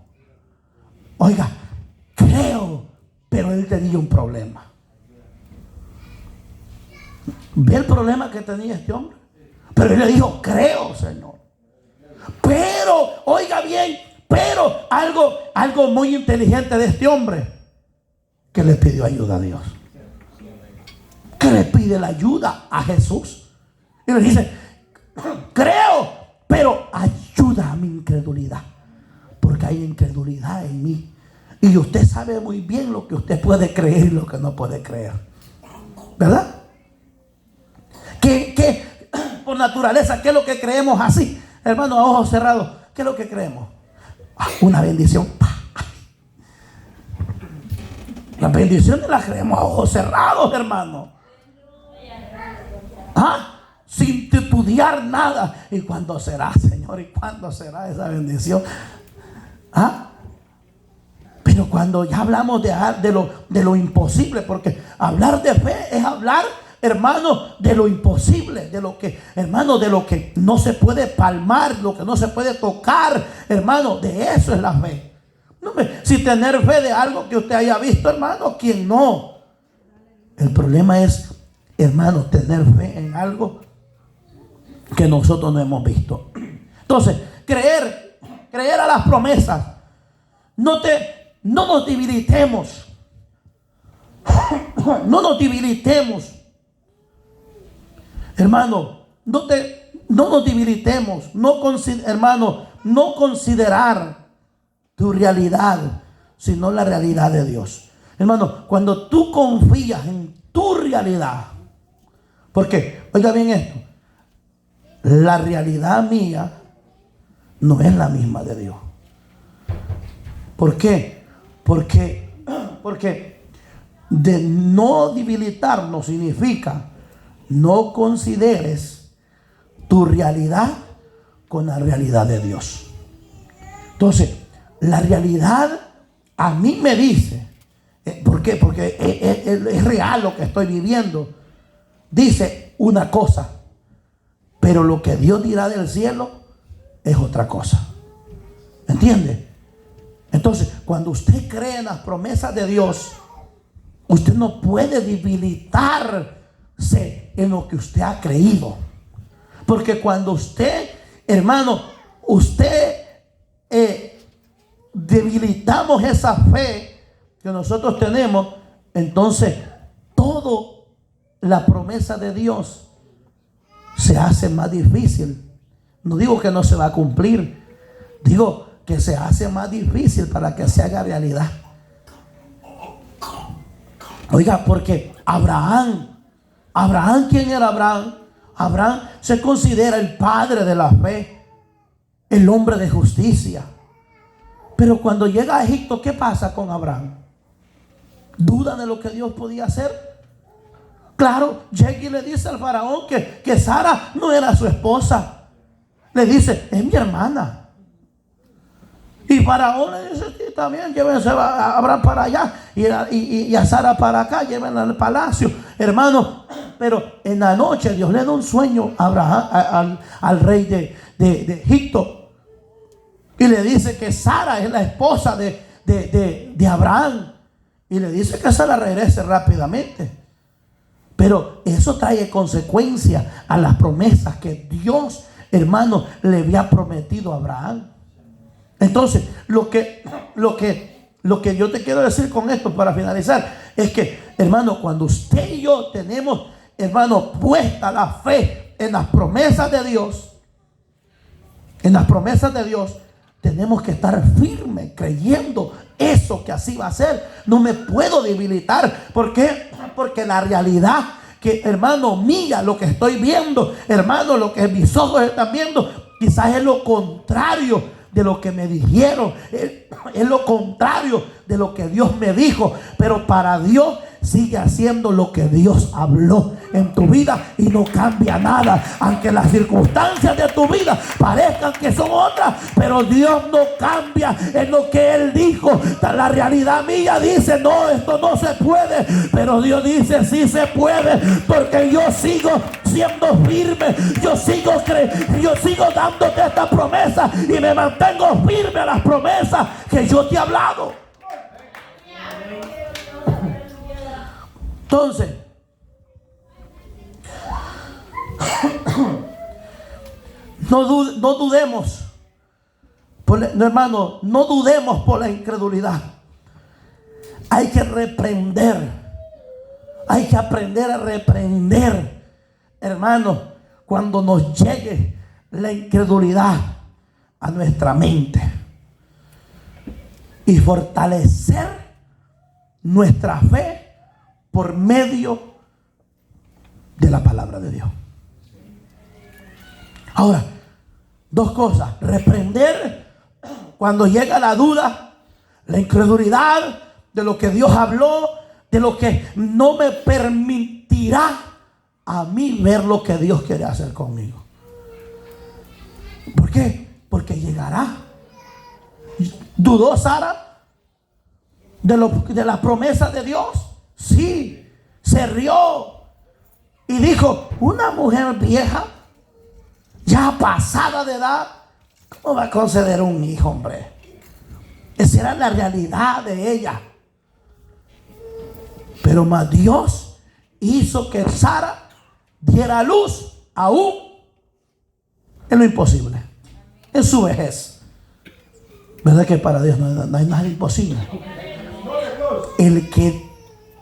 Oiga, creo, pero él tenía un problema. ¿Ve el problema que tenía este hombre? Pero él le dijo, creo, Señor. Pero, oiga bien, pero algo muy inteligente de este hombre, que le pidió ayuda a Dios. Que le pide la ayuda a Jesús. Y le dice, creo, pero ayuda a mi incredulidad. Porque hay incredulidad en mí. Y usted sabe muy bien lo que usted puede creer y lo que no puede creer. ¿Verdad? Que por naturaleza, ¿qué es lo que creemos así? Hermano, a ojos cerrados, ¿qué es lo que creemos? Una bendición. Las bendiciones las creemos a ojos cerrados, hermano. Sin estudiar nada. ¿Y cuándo será, Señor? ¿Y cuándo será esa bendición? Pero cuando ya hablamos de lo imposible, porque hablar de fe es hablar, hermano, de lo imposible, de lo que no se puede palmar, lo que no se puede tocar, hermano, de eso es la fe. Si tener fe de algo que usted haya visto, hermano, ¿quién no? El problema es, hermano, tener fe en algo que nosotros no hemos visto. Entonces, creer a las promesas. No nos debilitemos. No nos debilitemos Hermano, no nos debilitemos. Hermano, no considerar tu realidad, sino la realidad de Dios. Hermano, cuando tú confías en tu realidad, porque, oiga bien esto, la realidad mía no es la misma de Dios. ¿Por qué? Porque de no debilitarnos significa no consideres tu realidad con la realidad de Dios. Entonces, la realidad a mí me dice, ¿por qué? Porque es real lo que estoy viviendo. Dice una cosa, pero lo que Dios dirá del cielo es otra cosa. ¿Entiende? Entonces, cuando usted cree en las promesas de Dios, usted no puede debilitarse en lo que usted ha creído. Porque cuando usted, hermano, debilitamos esa fe que nosotros tenemos, entonces toda la promesa de Dios se hace más difícil. No digo que no se va a cumplir, digo que se hace más difícil para que se haga realidad. Oiga, porque Abraham, ¿quién era Abraham? Abraham se considera el padre de la fe, el hombre de justicia. Pero cuando llega a Egipto, ¿qué pasa con Abraham? ¿Duda de lo que Dios podía hacer? Claro, llega y le dice al faraón que Sara no era su esposa. Le dice, es mi hermana. Y faraón le dice, sí, también llévense a Abraham para allá y a Sara para acá, llévenla al palacio. Hermano, pero en la noche Dios le da un sueño a Abraham, al rey de Egipto. Y le dice que Sara es la esposa de Abraham. Y le dice que Sara regrese rápidamente. Pero eso trae consecuencias a las promesas que Dios, hermano, le había prometido a Abraham. Entonces, lo que yo te quiero decir con esto para finalizar es que, hermano, cuando usted y yo tenemos, hermano, puesta la fe en las promesas de Dios, tenemos que estar firmes creyendo eso que así va a ser. No me puedo debilitar. ¿Por qué? Porque la realidad que, hermano, mía, lo que estoy viendo, hermano, lo que mis ojos están viendo, quizás es lo contrario de lo que me dijeron, es lo contrario de lo que Dios me dijo. Pero para Dios sigue haciendo lo que Dios habló en tu vida y no cambia nada. Aunque las circunstancias de tu vida parezcan que son otras, pero Dios no cambia en lo que Él dijo. La realidad mía dice, no, esto no se puede, pero Dios dice, sí se puede, porque yo sigo siendo firme, yo sigo dándote esta promesa y me mantengo firme a las promesas que yo te he hablado. Entonces, no dudemos, hermano, no dudemos por la incredulidad. Hay que reprender, hay que aprender a reprender, hermano, cuando nos llegue la incredulidad a nuestra mente y fortalecer nuestra fe por medio de la palabra de Dios. Ahora, dos cosas: reprender cuando llega la duda, la incredulidad de lo que Dios habló, de lo que no me permitirá a mí ver lo que Dios quiere hacer conmigo. ¿Por qué? Porque llegará. ¿Dudó Sara de la promesa de Dios? Sí, se rió y dijo, una mujer vieja, ya pasada de edad, ¿cómo va a conceder un hijo, hombre? Esa era la realidad de ella. Pero más Dios hizo que Sara diera a luz aún en lo imposible, en su vejez. ¿Verdad que para Dios no hay nada imposible? El que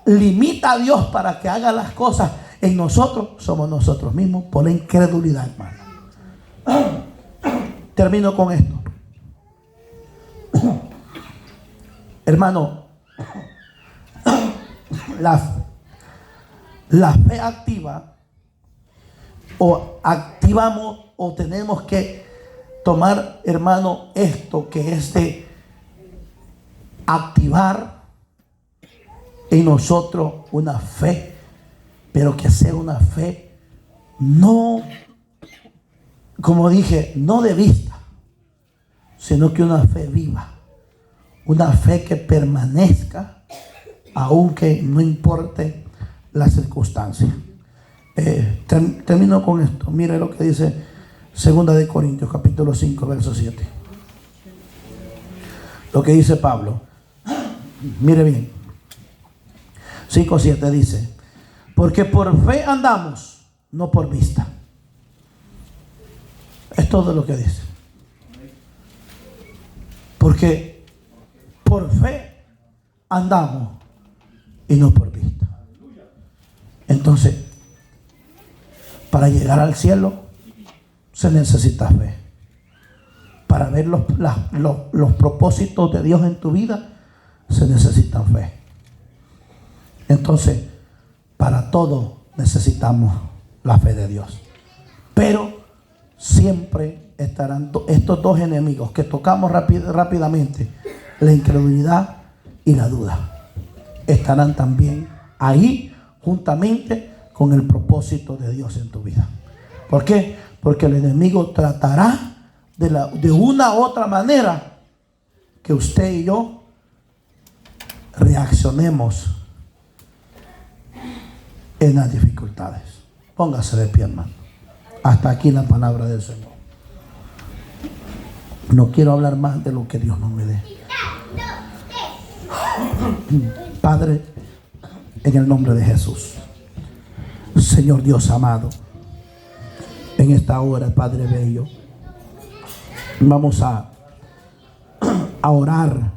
limita a Dios para que haga las cosas en nosotros somos nosotros mismos por la incredulidad, hermano. Termino con esto. Hermano, la fe activa, o activamos, o tenemos que tomar, hermano, esto que es de activar en nosotros una fe, pero que sea una fe no, como dije, no de vista, sino que una fe viva, una fe que permanezca aunque no importe las circunstancias. Termino con esto. Mire lo que dice 2 de Corintios capítulo 5 verso 7. Lo que dice Pablo. Mire bien. 5:7 dice: porque por fe andamos, no por vista. Es todo lo que dice. Porque por fe andamos y no por vista. Entonces, para llegar al cielo se necesita fe. Para ver los propósitos de Dios en tu vida se necesita fe. Entonces, para todo necesitamos la fe de Dios. Pero siempre estarán estos dos enemigos que tocamos rápidamente, la incredulidad y la duda. Estarán también ahí juntamente con el propósito de Dios en tu vida. ¿Por qué? Porque el enemigo tratará de una u otra manera que usted y yo reaccionemos en las dificultades. Póngase de pie, hermano. Hasta aquí la palabra del Señor. No quiero hablar más de lo que Dios no me dé. Padre, en el nombre de Jesús, Señor Dios amado, en esta hora, Padre bello, vamos a orar